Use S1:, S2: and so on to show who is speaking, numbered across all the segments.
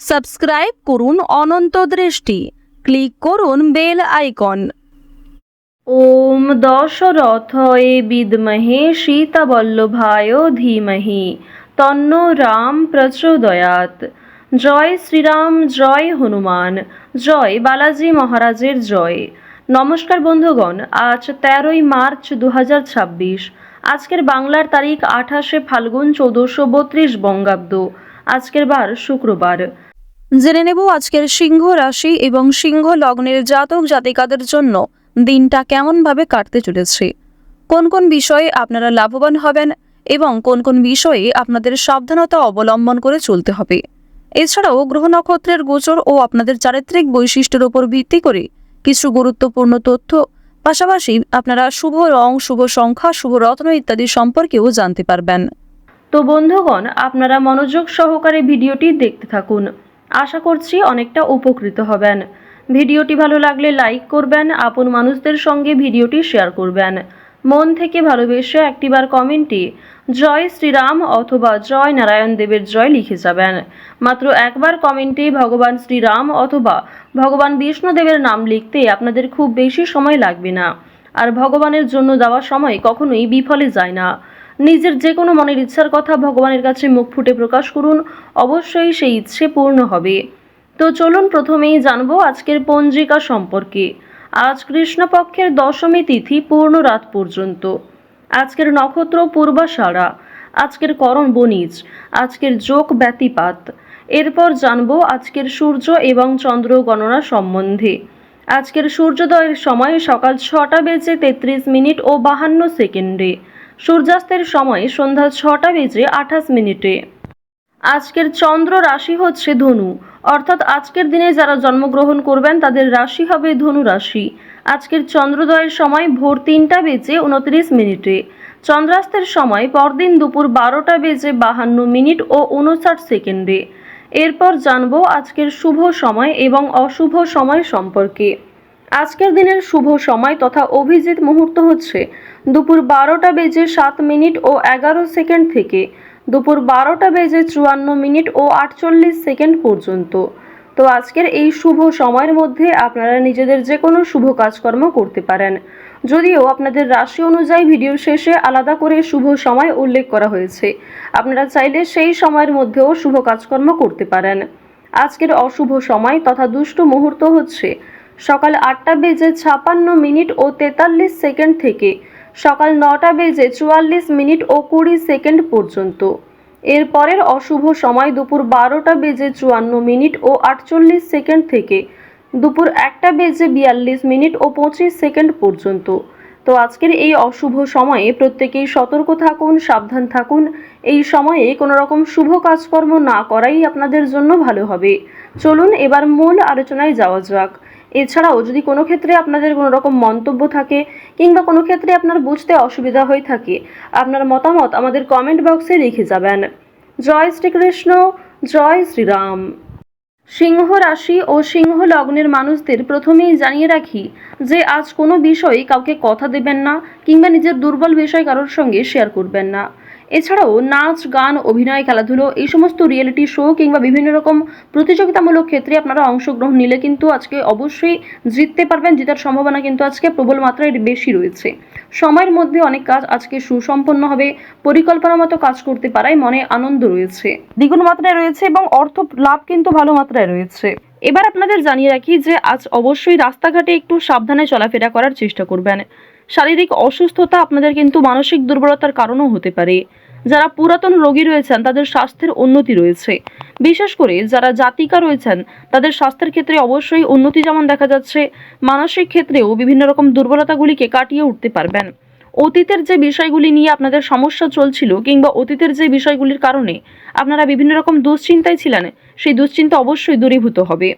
S1: Subscribe করুন অনন্ত দৃষ্টি, click করুন বেল আইকন। ওম দশরথয়ে বিদ্মহে সীতাবল্লভায় ধীমহি তন্নো রাম প্রচোদয়াৎ। জয় শ্রীরাম, জয় হনুমান, জয় বালাজি মহারাজের জয়। নমস্কার বন্ধুগণ, আজ 13ই মার্চ 2026। আজকের বাংলার তারিখ 28শে ফাল্গুন 1432 বঙ্গাব্দ। আজকের বার শুক্রবার। জেনে নেব আজকের সিংহ রাশি এবং সিংহ লগ্নের জাতক জাতিকাদের জন্য দিনটা কেমনভাবে কাটতে চলেছে, কোন কোন বিষয়ে আপনারা লাভবান হবেন এবং কোন কোন বিষয়ে আপনাদের সাবধানতা অবলম্বন করে চলতে হবে। এছাড়াও গ্রহ নক্ষত্রের গোচর ও আপনাদের চারিত্রিক বৈশিষ্ট্যের উপর ভিত্তি করে কিছু গুরুত্বপূর্ণ তথ্য, পাশাপাশি আপনারা শুভ রং, শুভ সংখ্যা, শুভ রত্ন ইত্যাদি সম্পর্কেও জানতে পারবেন। তো বন্ধুগণ, আপনারা মনোযোগ সহকারে ভিডিওটি দেখতে থাকুন। আশা করছি অনেকটা উপকৃত হবেন। ভিডিওটি ভালো লাগলে লাইক করবেন, আপন মানুষদের সঙ্গে ভিডিওটি শেয়ার করবেন। মন থেকে ভালোবেসে একটিবার কমেন্টে জয় শ্রীরাম অথবা জয় নারায়ণ দেবের জয় লিখে যাবেন। মাত্র একবার কমেন্টে ভগবান শ্রীরাম অথবা ভগবান বিষ্ণুদেবের নাম লিখতে আপনাদের খুব বেশি সময় লাগবে না। আর ভগবানের জন্য দেওয়া সময় কখনোই বিফলে যায় না। নিজের যে কোনো মনের ইচ্ছার কথা ভগবানের কাছে মুখ ফুটে প্রকাশ করুন, অবশ্যই সেই ইচ্ছে পূর্ণ হবে। তো চলুন প্রথমেই জানবো আজকের পঞ্জিকা সম্পর্কে। আজ কৃষ্ণপক্ষের দশমী তিথি পূর্ণ রাত পর্যন্ত। আজকের নক্ষত্র পূর্বাষাঢ়া, আজকের করণ বণিজ, আজকের যোগ ব্যতিপাত। এরপর জানবো আজকের সূর্য এবং চন্দ্র গণনা সম্বন্ধে। আজকের সূর্যোদয়ের সময় সকাল 6:33 ও 52 সেকেন্ডে। সূর্যাস্তের সময় সন্ধ্যা 6:28। আজকের চন্দ্র রাশি হচ্ছে ধনু, অর্থাৎ আজকের দিনে যারা জন্মগ্রহণ করবেন তাদের রাশি হবে ধনু রাশি। আজকের চন্দ্রোদয়ের সময় ভোর 3:29। চন্দ্রাস্তের সময় পরদিন দুপুর 12:52 ও 59 সেকেন্ডে। এরপর জানবো আজকের শুভ সময় এবং অশুভ সময় সম্পর্কে। আজকের দিনের শুভ সময় তথা অভিজিৎ মুহূর্ত হচ্ছে দুপুর 12:07 ও 11 সেকেন্ড থেকে দুপুর 12:54 ও 48 সেকেন্ড পর্যন্ত। তো আজকের এই শুভ সময়ের মধ্যে আপনারা নিজেদের যে কোনো শুভ কাজকর্ম করতে পারেন, যদিও আপনাদের রাশি অনুযায়ী ভিডিওর শেষে আলাদা করে শুভ সময় উল্লেখ করা হয়েছে। আপনারা চাইলে সেই সময়ের মধ্যেও শুভ কাজকর্ম করতে পারেন। আজকের অশুভ সময় তথা দুষ্ট মুহূর্ত হচ্ছে সকাল 8:56 ও 43 সেকেন্ড থেকে সকাল 9:44 ও 20 সেকেন্ড পর্যন্ত। এরপরের অশুভ সময় দুপুর 12:54 ও 48 সেকেন্ড থেকে দুপুর 1:42 ও 25 সেকেন্ড পর্যন্ত। তো আজকের এই অশুভ সময়ে প্রত্যেকেই সতর্ক থাকুন, সাবধান থাকুন। এই সময়ে কোনো রকম শুভ কাজকর্ম না করাই আপনাদের জন্য ভালো হবে। চলুন এবার মূল আলোচনায় যাওয়া যাক। এছাড়াও যদি কোনো ক্ষেত্রে আপনাদের কোনো রকম মন্তব্য থাকে কিংবা কোনো ক্ষেত্রে আপনার বুঝতে অসুবিধা হয়ে থাকে, আপনার মতামত আমাদের কমেন্ট বক্সে লিখে যাবেন। জয় শ্রীকৃষ্ণ, জয় শ্রীরাম। সিংহ রাশি ও সিংহ লগ্নের মানুষদের প্রথমেই জানিয়ে রাখি যে আজ কোনো বিষয়ে কাউকে কথা দেবেন না কিংবা নিজের দুর্বল বিষয় কারোর সঙ্গে শেয়ার করবেন না। এছাড়াও নাচ, গান, অভিনয়, খেলাধুলো এই সমস্ত রিয়েলিটি শো কিংবা বিভিন্ন রকম প্রতিযোগিতামূলক ক্ষেত্রে আপনারা অংশগ্রহণ নিলে কিন্তু আজকে অবশ্যই জিততে পারবেন। জেতার সম্ভাবনা কিন্তু আজকে প্রবল মাত্রায় বেশি রয়েছে। সময়ের মধ্যে অনেক কাজ আজকে সুসম্পন্ন হবে। পরিকল্পনা মতো কাজ করতে পারায় মনে আনন্দ রয়েছে, দ্বিগুণ মাত্রায় রয়েছে এবং অর্থ লাভ কিন্তু ভালো মাত্রায় রয়েছে। এবার আপনাদের জানিয়ে রাখি যে আজ অবশ্যই রাস্তাঘাটে একটু সাবধানে চলাফেরা করার চেষ্টা করবেন। শারীরিক অসুস্থতা আপনাদের কিন্তু মানসিক দুর্বলতার কারণও হতে পারে। যারা পুরাতন রোগী রয়েছেন তাদের স্বাস্থ্যের উন্নতি রয়েছে। বিশেষ করে যারা জাতিকা রয়েছেন তাদের স্বাস্থ্যের ক্ষেত্রে অবশ্যই উন্নতি যেমন দেখা যাচ্ছে, মানসিক ক্ষেত্রেও বিভিন্ন রকম দুর্বলতাগুলিকে কাটিয়ে উঠতে পারবেন। অতীতের যে বিষয়গুলি নিয়ে আপনাদের সমস্যা চলছিল কিংবা অতীতের যে বিষয়গুলির কারণে আপনারা বিভিন্ন রকম দুশ্চিন্তায় ছিলেন, সেই দুশ্চিন্তা অবশ্যই দূরীভূত হবে।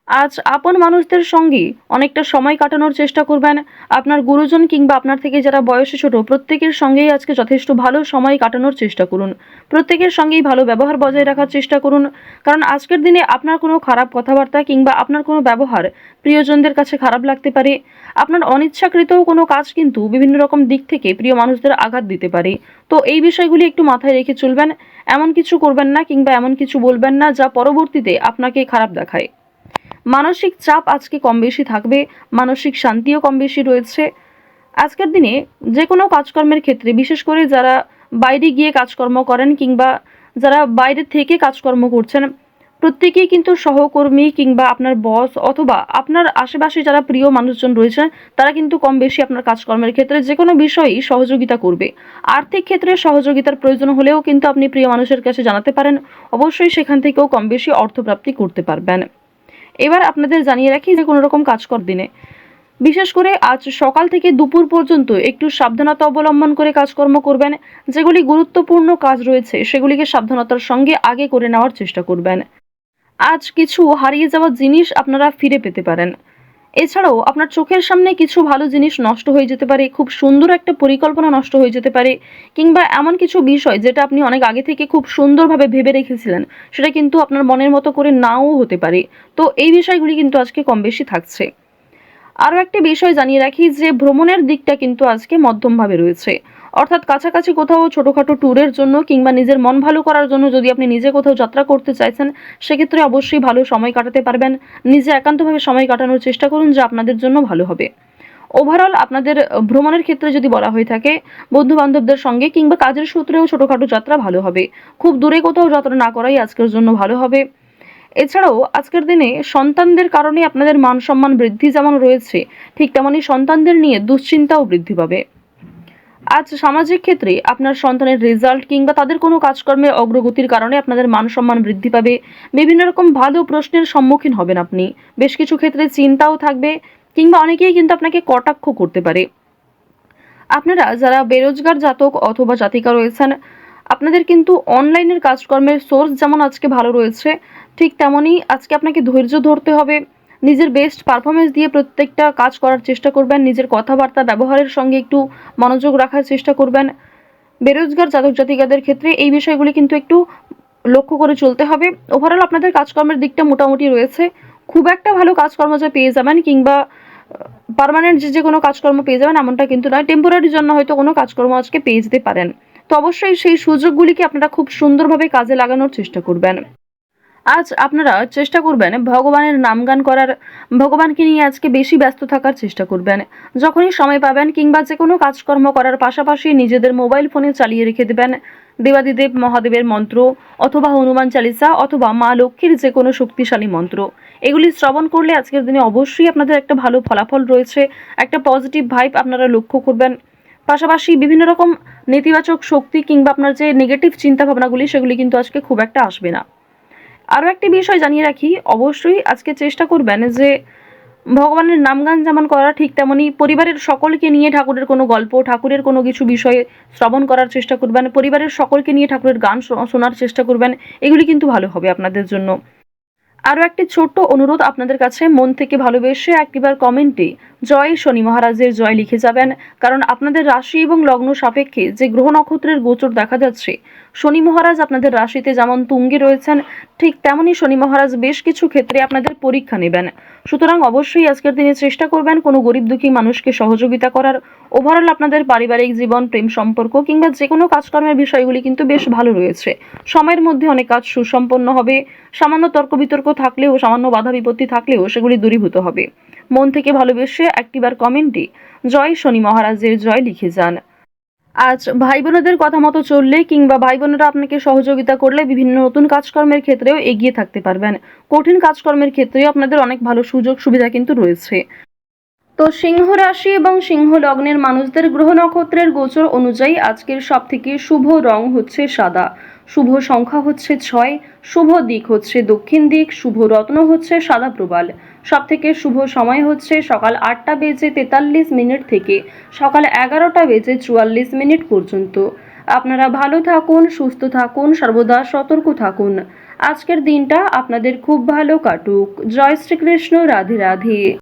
S1: আজ আপন মানুষদের সঙ্গে অনেকটা সময় কাটানোর চেষ্টা করবেন। আপনার গুরুজন কিংবা আপনার থেকে যারা বয়সে ছোট প্রত্যেকের সঙ্গেই আজকে যথেষ্ট ভালো সময় কাটানোর চেষ্টা করুন। প্রত্যেকের সঙ্গেই ভালো ব্যবহার বজায় রাখার চেষ্টা করুন, কারণ আজকের দিনে আপনার কোনো খারাপ কথাবার্তা কিংবা আপনার কোনো ব্যবহার প্রিয়জনদের কাছে খারাপ লাগতে পারে। আপনার অনিচ্ছাকৃতও কোনো কাজ কিন্তু বিভিন্ন রকম দিক থেকে প্রিয় মানুষদের আঘাত দিতে পারে। তো এই বিষয়গুলি একটু মাথায় রেখে চলবেন। এমন কিছু করবেন না কিংবা এমন কিছু বলবেন না যা পরবর্তীতে আপনাকে খারাপ দেখায়। মানসিক চাপ আজকে কম বেশি থাকবে, মানসিক শান্তিও কম বেশি রয়েছে। আজকের দিনে যে কোনো কাজকর্মের ক্ষেত্রে, বিশেষ করে যারা বাইরে গিয়ে কাজকর্ম করেন কিংবা যারা বাইরে থেকে কাজকর্ম করছেন, প্রত্যেকেই কিন্তু সহকর্মী কিংবা আপনার বস অথবা আপনার আশেপাশে যারা প্রিয় মানুষজন রয়েছেন তারা কিন্তু কম বেশি আপনার কাজকর্মের ক্ষেত্রে যে কোনো বিষয়েই সহযোগিতা করবে। আর্থিক ক্ষেত্রে সহযোগিতার প্রয়োজন হলেও কিন্তু আপনি প্রিয় মানুষের কাছে জানাতে পারেন, অবশ্যই সেখান থেকেও কম বেশি অর্থপ্রাপ্তি করতে পারবেন। এবার আপনাদের জানিয়ে রাখি যে কোনো রকম কাজকর দিনে, বিশেষ করে আজ সকাল থেকে দুপুর পর্যন্ত একটু সাবধানতা অবলম্বন করে কাজকর্ম করবেন। যেগুলি গুরুত্বপূর্ণ কাজ রয়েছে সেগুলিকে সাবধানতার সঙ্গে আগে করে নেওয়ার চেষ্টা করবেন। আজ কিছু হারিয়ে যাওয়া জিনিস আপনারা ফিরে পেতে পারেন। এছাড়াও আপনার চোখের সামনে কিছু ভালো জিনিস নষ্ট হয়ে যেতে পারে, খুব সুন্দর একটা পরিকল্পনা নষ্ট হয়ে যেতে পারে, কিংবা এমন কিছু বিষয় যেটা আপনি অনেক আগে থেকে খুব সুন্দরভাবে ভেবে রেখেছিলেন সেটা কিন্তু আপনার মনের মতো করে নাও হতে পারে। তো এই বিষয়গুলি কিন্তু আজকে কম বেশি থাকছে। আরও একটি বিষয় জানিয়ে রাখি যে ভ্রমণের দিকটা কিন্তু আজকে মধ্যমভাবে রয়েছে, অর্থাৎ কাছাকাছি কোথাও ছোটোখাটো ট্যুরের জন্য কিংবা নিজের মন ভালো করার জন্য যদি আপনি নিজে কোথাও যাত্রা করতে চাইছেন সেক্ষেত্রে অবশ্যই ভালো সময় কাটাতে পারবেন। নিজে একান্তভাবে সময় কাটানোর চেষ্টা করুন, যা আপনাদের জন্য ভালো হবে। ওভারঅল আপনাদের ভ্রমণের ক্ষেত্রে যদি বলা হয়ে থাকে, বন্ধু বান্ধবদের সঙ্গে কিংবা কাজের সূত্রেও ছোটোখাটো যাত্রা ভালো হবে। খুব দূরে কোথাও যাত্রা না করাই আজকের জন্য ভালো হবে। এছাড়াও আজকের দিনে সন্তানদের কারণে আপনাদের মান সম্মান বৃদ্ধি যেমন রয়েছে, ঠিক তেমনি সন্তানদের নিয়ে দুশ্চিন্তাও বৃদ্ধি পাবে। আজ সামাজিক ক্ষেত্রে আপনার সন্তানের রেজাল্ট কিংবা তাদের কোনো কাজকর্মে অগ্রগতির কারণে আপনাদের মান সম্মান বৃদ্ধি পাবে। বিভিন্ন রকম ভালো প্রশ্নের সম্মুখীন হবেন আপনি। বেশ কিছু ক্ষেত্রে চিন্তাও থাকবে, কিংবা অনেকেই কিন্তু আপনাকে কটাক্ষ করতে পারে। আপনারা যারা বেরোজগার জাতক অথবা জাতিকা রয়েছেন, আপনাদের কিন্তু অনলাইনের কাজকর্মের সোর্স যেমন আজকে ভালো রয়েছে, ঠিক তেমনই আজকে আপনাকে ধৈর্য ধরতে হবে। নিজের বেস্ট পারফরমেন্স দিয়ে প্রত্যেকটা কাজ করার চেষ্টা করবেন। নিজের কথাবার্তা ব্যবহারের সঙ্গে একটু মনোযোগ রাখার চেষ্টা করবেন। বেরোজগার জাতক জাতিকাদের ক্ষেত্রে এই বিষয়গুলি কিন্তু একটু লক্ষ্য করে চলতে হবে। ওভারঅল আপনাদের কাজকর্মের দিকটা মোটামুটি রয়েছে। খুব একটা ভালো কাজকর্ম যে পেয়ে যাবেন কিংবা পার্মানেন্ট যে কোনো কাজকর্ম পেয়ে যাবেন এমনটা কিন্তু নয়। টেম্পোরারির জন্য হয়তো কোনো কাজকর্ম আজকে পেয়ে যেতে পারেন। তো অবশ্যই সেই সুযোগগুলিকে আপনারা খুব সুন্দরভাবে কাজে লাগানোর চেষ্টা করবেন। আজ আপনারা চেষ্টা করবেন ভগবানের নামগান করার, ভগবানকে নিয়ে আজকে বেশি ব্যস্ত থাকার চেষ্টা করবেন। যখনই সময় পাবেন কিংবা যে কোনো কাজকর্ম করার পাশাপাশি নিজেদের মোবাইল ফোনে চালিয়ে রেখে দেবেন দেবাদিদেব মহাদেবের মন্ত্র অথবা হনুমান চালিসা অথবা মা লক্ষ্মীর যে কোনো শক্তিশালী মন্ত্র। এগুলি শ্রবণ করলে আজকের দিনে অবশ্যই আপনাদের একটা ভালো ফলাফল রয়েছে, একটা পজিটিভ ভাইব আপনারা লক্ষ্য করবেন। পাশাপাশি বিভিন্ন রকম নেতিবাচক শক্তি কিংবা আপনার যে নেগেটিভ চিন্তাভাবনাগুলি সেগুলি কিন্তু আজকে খুব একটা আসবে না। আরও একটি বিষয় জানিয়ে রাখি, অবশ্যই আজকে চেষ্টা করবেন যে ভগবানের নামগান যেমন করা ঠিক তেমনি পরিবারের সকলকে নিয়ে ঠাকুরের কোনো গল্প, ঠাকুরের কোনো কিছু বিষয়ে শ্রবণ করার চেষ্টা করবেন। পরিবারের সকলকে নিয়ে ঠাকুরের গান শোনার চেষ্টা করবেন। এগুলি কিন্তু ভালো হবে আপনাদের জন্য। আরও একটি ছোট্ট অনুরোধ আপনাদের কাছে, মন থেকে ভালোবেসে একটিবার কমেন্টে জয় শনি মহারাজের জয় লিখে যাবেন, কারণ আপনাদের রাশি এবং লগ্ন সাপেক্ষে যে গ্রহ নক্ষত্রের গোচর দেখা যাচ্ছে, শনি মহারাজ আপনাদের রাশিতে যেমন তুঙ্গে রয়েছেন ঠিক তেমনি শনি মহারাজ বেশ কিছু ক্ষেত্রে আপনাদের পরীক্ষা নেবেন। সুতরাং অবশ্যই আজকের দিনে চেষ্টা করবেন কোনো গরিব দুঃখী মানুষকে সহযোগিতা করার। ওভারঅল আপনাদের পারিবারিক জীবন, প্রেম সম্পর্ক কিংবা যে কোনো কাজকর্মের বিষয়গুলি কিন্তু বেশ ভালো রয়েছে। সময়ের মধ্যে অনেক কাজ সুসম্পন্ন হবে। সামান্য তর্ক বিতর্ক থাকলেও, সামান্য বাধা বিপত্তি থাকলেও সেগুলি দূরীভূত হবে। মন থেকে ভালোবেসে একটিবার কমেন্টে জয় শনি মহারাজের জয় লিখে যান। আজ ভাই বোনেদের কথা মতো চললে কিংবা ভাই বোনেরা আপনাকে সহযোগিতা করলে বিভিন্ন নতুন কাজকর্মের ক্ষেত্রেও এগিয়ে থাকতে পারবেন। কঠিন কাজকর্মের ক্ষেত্রেও আপনাদের অনেক ভালো সুযোগ সুবিধা কিন্তু রয়েছে। তো সিংহ রাশি এবং সিংহ লগ্নের মানুষদের গ্রহ নক্ষত্রের গোচর অনুযায়ী আজকের সবথেকে শুভ রং হচ্ছে সাদা, শুভ সংখ্যা হচ্ছে 6, শুভ দিক হচ্ছে দক্ষিণ দিক, শুভ রত্ন হচ্ছে সাদা প্রবাল। সবথেকে শুভ সময় হচ্ছে সকাল 8টা বেজে 43 মিনিট থেকে সকাল 11টা বেজে 44 মিনিট পর্যন্ত। আপনারা ভালো থাকুন, সুস্থ থাকুন, সর্বদা সতর্ক থাকুন। আজকের দিনটা আপনাদের খুব ভালো কাটুক। জয় শ্রীকৃষ্ণ। রাধে রাধে।